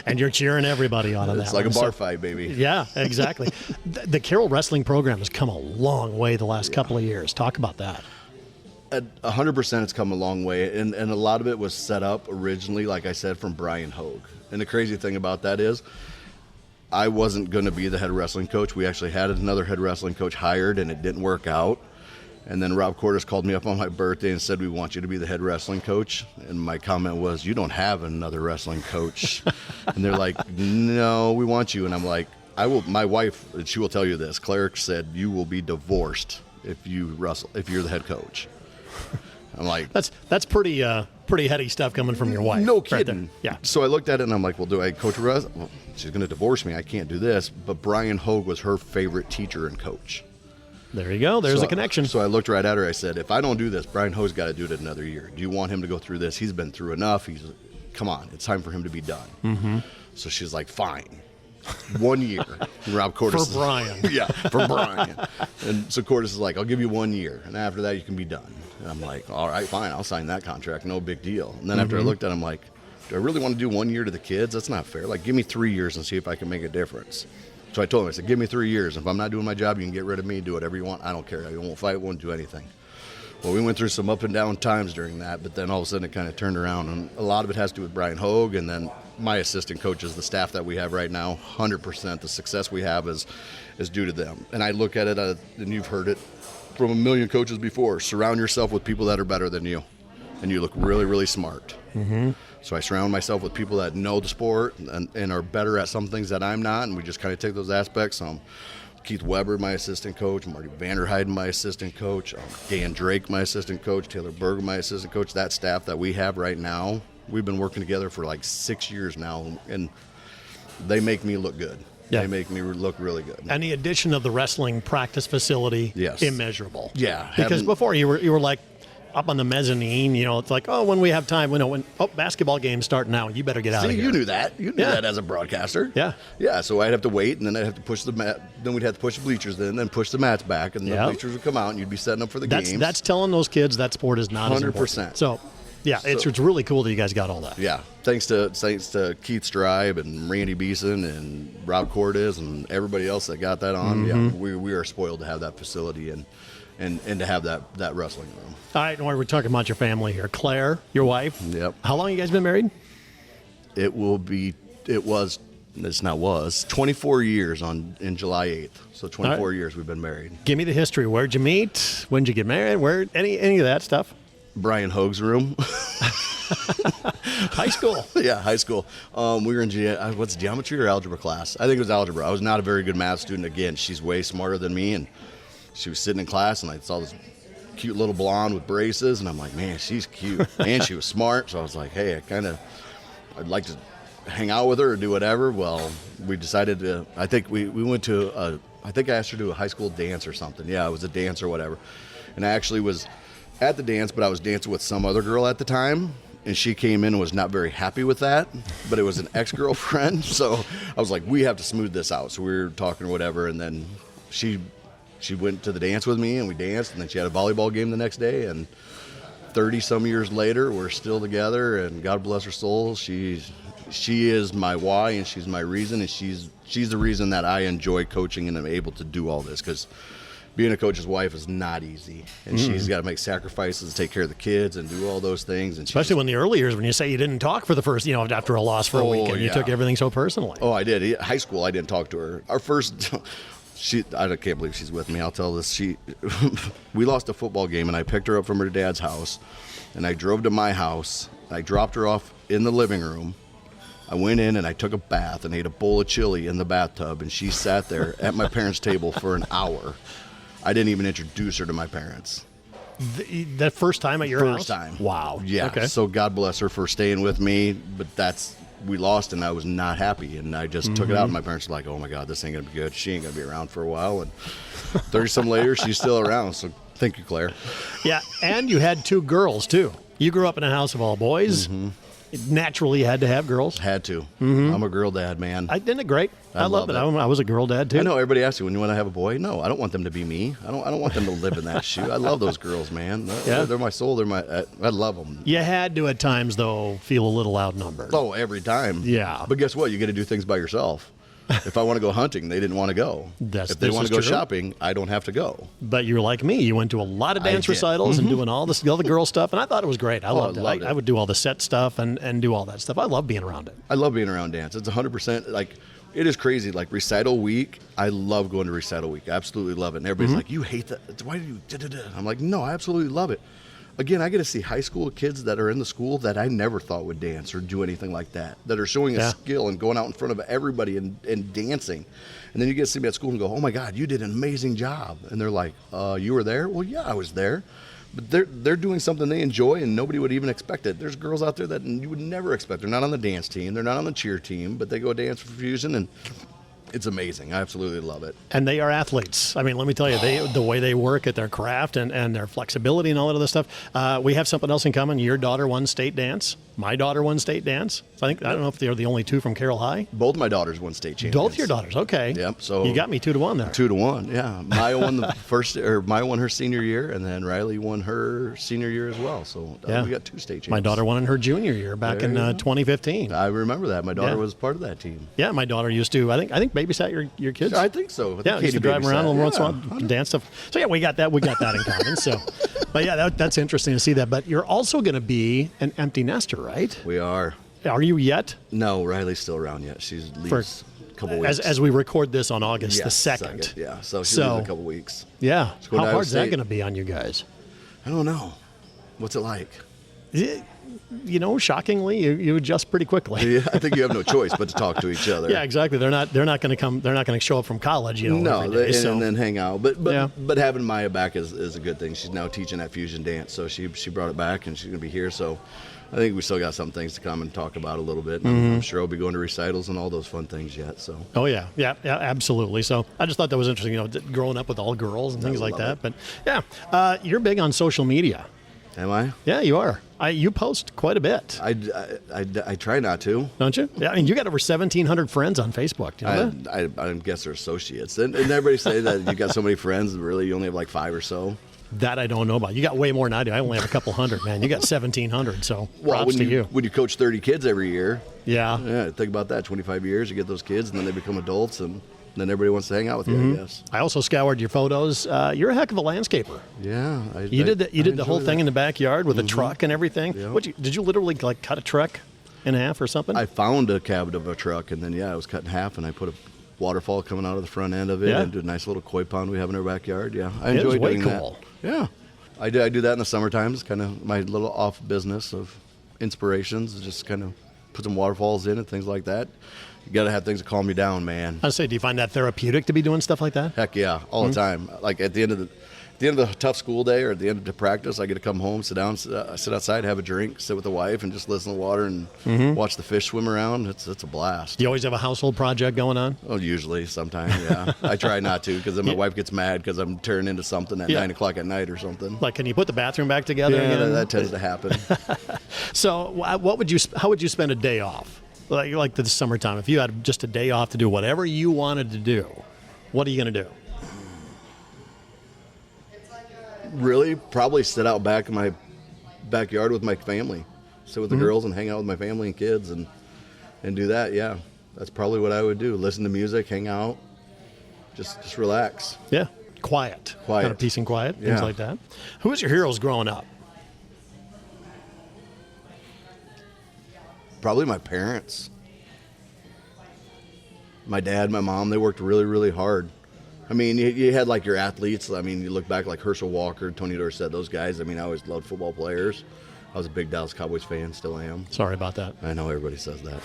And you're cheering everybody on that. It's like one. a bar fight, baby. Yeah, exactly. The Carroll wrestling program has come a long way the last couple of years. Talk about that. 100% it's come a long way, and a lot of it was set up originally, like I said, from Brian Hogue. And the crazy thing about that is I wasn't going to be the head wrestling coach. We actually had another head wrestling coach hired, and it didn't work out. And then Rob Cordes called me up on my birthday and said, we want you to be the head wrestling coach. And my comment was, you don't have another wrestling coach. And they're like, no, we want you. And I'm like, I will. My wife, she will tell you this, Claire said, you will be divorced if you're the head coach. I'm like, that's pretty heady stuff coming from your wife. no right kidding. there. Yeah. So I looked at it and I'm like, well, do I coach wrestling? Well, she's going to divorce me. I can't do this. But Brian Hogue was her favorite teacher and coach. There you go. There's a connection. So I looked right at her. I said, if I don't do this, Brian Hogue's got to do it another year. Do you want him to go through this? He's been through enough. Come on. It's time for him to be done. Mm-hmm. So she's like, fine. 1 year. And Rob Cordes For Brian. Yeah, for Brian. And so Cordes is like, I'll give you 1 year. And after that, you can be done. And I'm like, all right, fine. I'll sign that contract. No big deal. And then after I looked at it, I'm like, do I really want to do 1 year to the kids? That's not fair. Like, give me 3 years and see if I can make a difference. So I told him, I said, give me 3 years. If I'm not doing my job, you can get rid of me, do whatever you want. I don't care. I won't fight, won't do anything. Well, we went through some up and down times during that, but then all of a sudden it kind of turned around. And a lot of it has to do with Brian Hogue and then my assistant coaches, the staff that we have right now. 100% the success we have is due to them. And I look at it, and you've heard it from a million coaches before, surround yourself with people that are better than you, and you look really, really smart. Mm-hmm. So I surround myself with people that know the sport and are better at some things that I'm not, and we just kind of take those aspects. Keith Weber, my assistant coach, Marty Vanderheiden, my assistant coach, Dan Drake, my assistant coach, Taylor Berger, my assistant coach. That staff that we have right now, we've been working together for like 6 years now, and they make me look good. Yeah. They make me look really good. And the addition of the wrestling practice facility, Yes. immeasurable. Yeah. Because before you were like up on the mezzanine, it's like, oh, when we have time, basketball games start now, you better get out of See, here. you knew that. You knew that as a broadcaster. Yeah. Yeah, so I'd have to wait, and then I'd have to push the mat. Then we'd have to push the bleachers in, then push the mats back, and the bleachers would come out, and you'd be setting up for the games. That's telling those kids that sport is not 100%. as important. So, yeah, it's really cool that you guys got all that. Yeah, thanks to Keith Stribe and Randy Beeson and Rob Cordes and everybody else that got that on. Mm-hmm. Yeah, we are spoiled to have that facility and to have that wrestling room. All right, we're talking about your family here. Claire, your wife. Yep. How long you guys been married? It was 24 years in July 8th. So 24 years we've been married. Give me the history. Where'd you meet? When'd you get married? Where any of that stuff? Brian Hogue's room. High school. Yeah, high school. We were in geometry or algebra class? I think it was algebra. I was not a very good math student. Again, she's way smarter than me, and she was sitting in class, and I saw this cute little blonde with braces, and I'm like, man, she's cute. And she was smart, so I was like, hey, I'd like to hang out with her or do whatever. Well, we decided to, I think we went to, I think I asked her to do a high school dance or something. Yeah, it was a dance or whatever. And I actually was at the dance, but I was dancing with some other girl at the time, and she came in and was not very happy with that, but it was an ex-girlfriend. So I was like, we have to smooth this out. So we were talking or whatever, and then she went to the dance with me, and we danced, and then she had a volleyball game the next day, and 30-some years later, we're still together, and God bless her soul. She is my why, and she's my reason, and she's the reason that I enjoy coaching and am able to do all this, because being a coach's wife is not easy, and she's got to make sacrifices to take care of the kids and do all those things. And especially when the early years, when you say you didn't talk for the first, after a loss for a weekend, you took everything so personally. Oh, I did. High school, I didn't talk to her. Our first, I can't believe she's with me. I'll tell this. We lost a football game, and I picked her up from her dad's house, and I drove to my house. I dropped her off in the living room. I went in and I took a bath and ate a bowl of chili in the bathtub, and she sat there at my parents' table for an hour. I didn't even introduce her to my parents. The first time at your house? First time. Wow. Yeah. Okay. So God bless her for staying with me, but we lost, and I was not happy, and I just took it out, and my parents were like, oh my God, this ain't gonna be good. She ain't gonna be around for a while, and 30-some later, she's still around, so thank you, Claire. Yeah, and you had 2 girls, too. You grew up in a house of all boys. Naturally, you had to have girls. Had to. I'm a girl dad, man. Isn't it great? I love loved it. it. I was a girl dad, too. I know everybody asks you when you want to have a boy. No, I don't want them to be me. I don't want them to live in that shoe. I love those girls, man. Yeah. They're my soul. I love them. You had to, at times, though, feel a little outnumbered. Oh, every time. Yeah. But guess what? You got to do things by yourself. If I want to go hunting, they didn't want to go. If they want to go shopping, I don't have to go. But you're like me. You went to a lot of dance recitals and doing all the girl stuff, and I thought it was great. I loved it. I would do all the set stuff and do all that stuff. I love being around it. I love being around dance. It's 100%. Like, it is crazy. Like, recital week, I love going to recital week. I absolutely love it. And everybody's like, you hate that. Why do you da-da-da? I'm like, no, I absolutely love it. Again, I get to see high school kids that are in the school that I never thought would dance or do anything like that are showing a skill and going out in front of everybody and dancing. And then you get to see me at school and go, oh my God, you did an amazing job. And they're like, you were there? Well, yeah, I was there. But they're doing something they enjoy and nobody would even expect it. There's girls out there that you would never expect. They're not on the dance team. They're not on the cheer team, but they go dance for Fusion, and it's amazing. I absolutely love it. And they are athletes. I mean, let me tell you, the way they work at their craft and their flexibility and all that other stuff. We have something else in common. Your daughter won state dance. My daughter won state dance. So I don't know if they're the only 2 from Carroll High. Both my daughters won state champions. Both your daughters, okay. Yep. So you got me 2-1 there. 2-1, yeah. Maya won her senior year, and then Riley won her senior year as well. So we got 2 state champions. My daughter won in her junior year back in 2015. I remember that. My daughter was part of that team. Yeah, my daughter used to. I think babysat your kids. I think so. I used to drive around a little once in a while, dance stuff. So yeah, we got that. We got that in common. So, but yeah, that's interesting to see that. But you're also going to be an empty nester, right? We are. Are you yet? No, Riley's still around yet. She's leaves a couple weeks. As we record this on August the 2nd. Yeah, so she's leaves a couple weeks. Yeah. How hard is that going to be on you guys? I don't know. What's it like? Shockingly, you adjust pretty quickly. Yeah, I think you have no choice but to talk to each other. Yeah, exactly. They're not going to show up from college, No, every day, and then hang out. But having Maya back is a good thing. She's now teaching at Fusion Dance, so she brought it back, and she's going to be here. So I think we still got some things to come and talk about a little bit. I'm sure I'll be going to recitals and all those fun things yet. So. Oh yeah, absolutely. So I just thought that was interesting. Growing up with all girls and things like that. But yeah, you're big on social media. Am I? Yeah, you are. You post quite a bit. I try not to. Don't you? Yeah, I mean, you got over 1,700 friends on Facebook. Do you know that? I guess they're associates. And everybody say that you got so many friends, and really you only have like 5 or so. That I don't know about. You got way more than I do. I only have a couple hundred, man. You got 1,700, so props to you. When you coach 30 kids every year. Yeah, think about that. 25 years, you get those kids, and then they become adults, and then everybody wants to hang out with you, I guess. I also scoured your photos. You're a heck of a landscaper. Yeah. You did the whole thing in the backyard with a truck and everything. Yep. Did you literally like cut a truck in half or something? I found a cab of a truck, and then, it was cut in half, and I put a waterfall coming out of the front end of it and did a nice little koi pond we have in our backyard. Yeah, I enjoy doing that. Yeah. I do that in the summertime. It's kind of my little off business of inspirations. Just kind of put some waterfalls in and things like that. You got to have things to calm you down, man. I say, do you find that therapeutic to be doing stuff like that? Heck yeah, all the time. Like at the end of the tough school day or at the end of the practice, I get to come home, sit down, sit outside, have a drink, sit with the wife, and just listen to the water and watch the fish swim around. It's a blast. Do you always have a household project going on? Oh, usually, sometimes, yeah. I try not to because then my wife gets mad because I'm turning into something at 9 o'clock at night or something. Like, can you put the bathroom back together? Yeah, that tends to happen. So, how would you spend a day off? Like the summertime, if you had just a day off to do whatever you wanted to do, what are you going to do? Really, probably sit out back in my backyard with my family, sit with the girls and hang out with my family and kids and do that. Yeah, that's probably what I would do. Listen to music, hang out, just relax. Yeah, quiet, kind of peace and quiet, things like that. Who was your heroes growing up? Probably my parents. My dad, my mom, they worked really, really hard. I mean, you had like your athletes. I mean, you look back like Herschel Walker, Tony Dorsett, those guys. I mean, I always loved football players. I was a big Dallas Cowboys fan, still am. Sorry about that. I know everybody says that.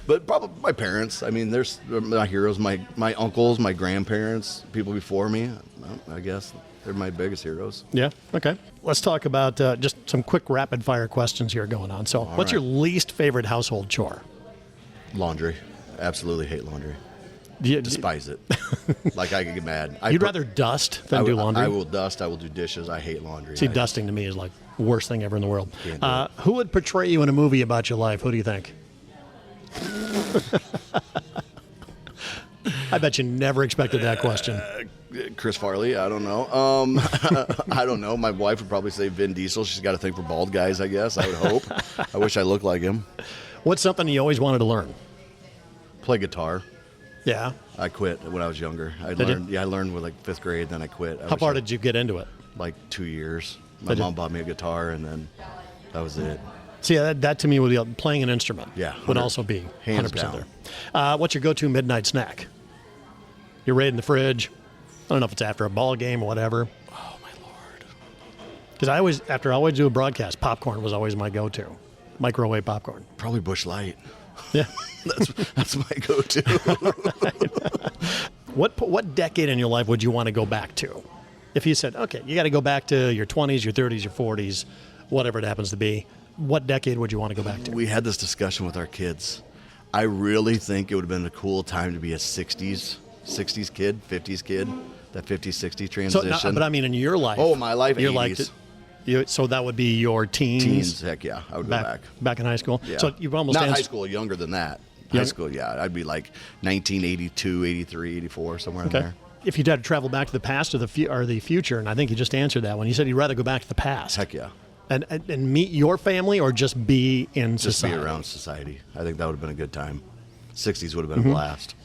But probably my parents. I mean, there's my heroes, my uncles, my grandparents, people before me. I guess they're my biggest heroes. Yeah. Okay. Let's talk about just some quick rapid fire questions here going on. So, what's your least favorite household chore? Laundry. Absolutely hate laundry. Despise it. Like, I could get mad. You'd rather dust than do laundry? I will dust. I will do dishes. I hate laundry. See, dusting to me is like the worst thing ever in the world. Who would portray you in a movie about your life? Who do you think? I bet you never expected that question. Chris Farley. I don't know. I don't know. My wife would probably say Vin Diesel. She's got a thing for bald guys, I guess. I would hope. I wish I looked like him. What's something you always wanted to learn? Play guitar. Yeah. I quit when I was younger. I learned with like 5th grade, then I quit. How far did you get into it? Like 2 years. My mom bought me a guitar, and then that was it. See, that to me would be playing an instrument. Yeah, would also be 100% hands down. there. What's your go-to midnight snack? You're raiding the fridge. I don't know if it's after a ball game or whatever. Oh my Lord! Because I always do a broadcast, popcorn was always my go-to. Microwave popcorn. Probably Busch Light. Yeah. That's my go-to. What decade in your life would you want to go back to? If you said, okay, you got to go back to your 20s, your 30s, your 40s, whatever it happens to be, what decade would you want to go back to? We had this discussion with our kids. I really think it would have been a cool time to be a 60s kid, 50s kid, that 50s, 60s transition. So, but I mean in your life. Oh, my life, your 80s. So that would be your teens? Teens, heck yeah. I would go back. Back in high school? Yeah. So you've almost Not high school, younger than that. Young? High school, yeah. I'd be like 1982, 83, 84, somewhere in there. If you'd had to travel back to the past or the future, and I think you just answered that one, you said you'd rather go back to the past. Heck yeah. And meet your family or just be in society? Just be around society. I think that would have been a good time. 60s would have been a blast.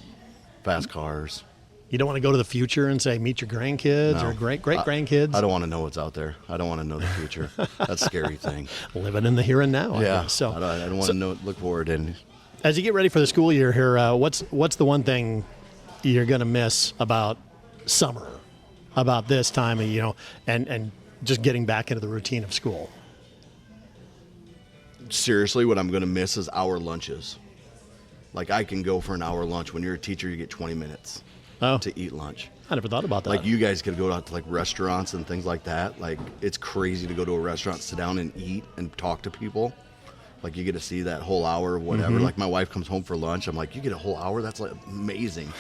Fast cars. You don't want to go to the future and say, meet your grandkids or great-grandkids? I don't want to know what's out there. I don't want to know the future. That's a scary thing. Living in the here and now, I yeah. guess. So, I don't want to look forward. And as you get ready for the school year here, what's the one thing you're going to miss about summer, about this time, and just getting back into the routine of school? Seriously, what I'm going to miss is hour lunches. Like, I can go for an hour lunch. When you're a teacher, you get 20 minutes to eat lunch. I never thought about that. Like, you guys could go out to like restaurants and things like that. Like, it's crazy to go to a restaurant, sit down and eat and talk to people. Like, you get to see that whole hour or whatever. Like, my wife comes home for lunch. I'm like, you get a whole hour? That's like amazing.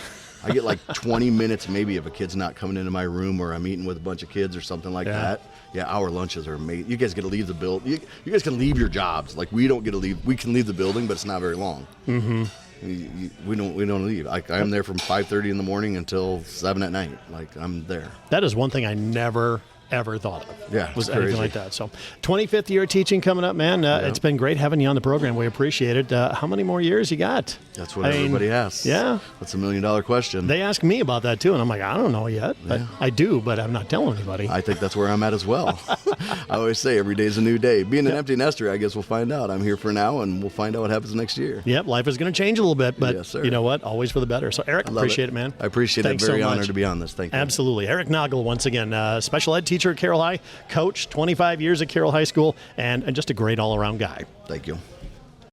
I get like 20 minutes maybe if a kid's not coming into my room or I'm eating with a bunch of kids or something like that. Yeah, hour lunches are amazing. You guys get to leave the building. You guys can leave your jobs. Like, we don't get to leave. We can leave the building, but it's not very long. Mm-hmm. We don't leave. I'm there from 5:30 in the morning until 7 at night. Like, I'm there. That is one thing I never ever thought of. Yeah, was it's anything crazy. like that. So, 25th year of teaching coming up, man. It's been great having you on the program. We appreciate it. How many more years you got? That's what everybody asks. Yeah, that's $1 million question. They ask me about that too, and I'm like, I don't know yet. But I do, but I'm not telling anybody. I think that's where I'm at as well. I always say every day's a new day. Being an empty nester, I guess we'll find out. I'm here for now, and we'll find out what happens next year. Yep, life is going to change a little bit, but yes, sir. You know what? Always for the better. So, Eric, appreciate it, man. I appreciate it. Very honored to be on this. Thank you. Absolutely. Eric Nagl, once again, special ed teacher at Carroll High, coach, 25 years at Carroll High School, and just a great all-around guy. Thank you.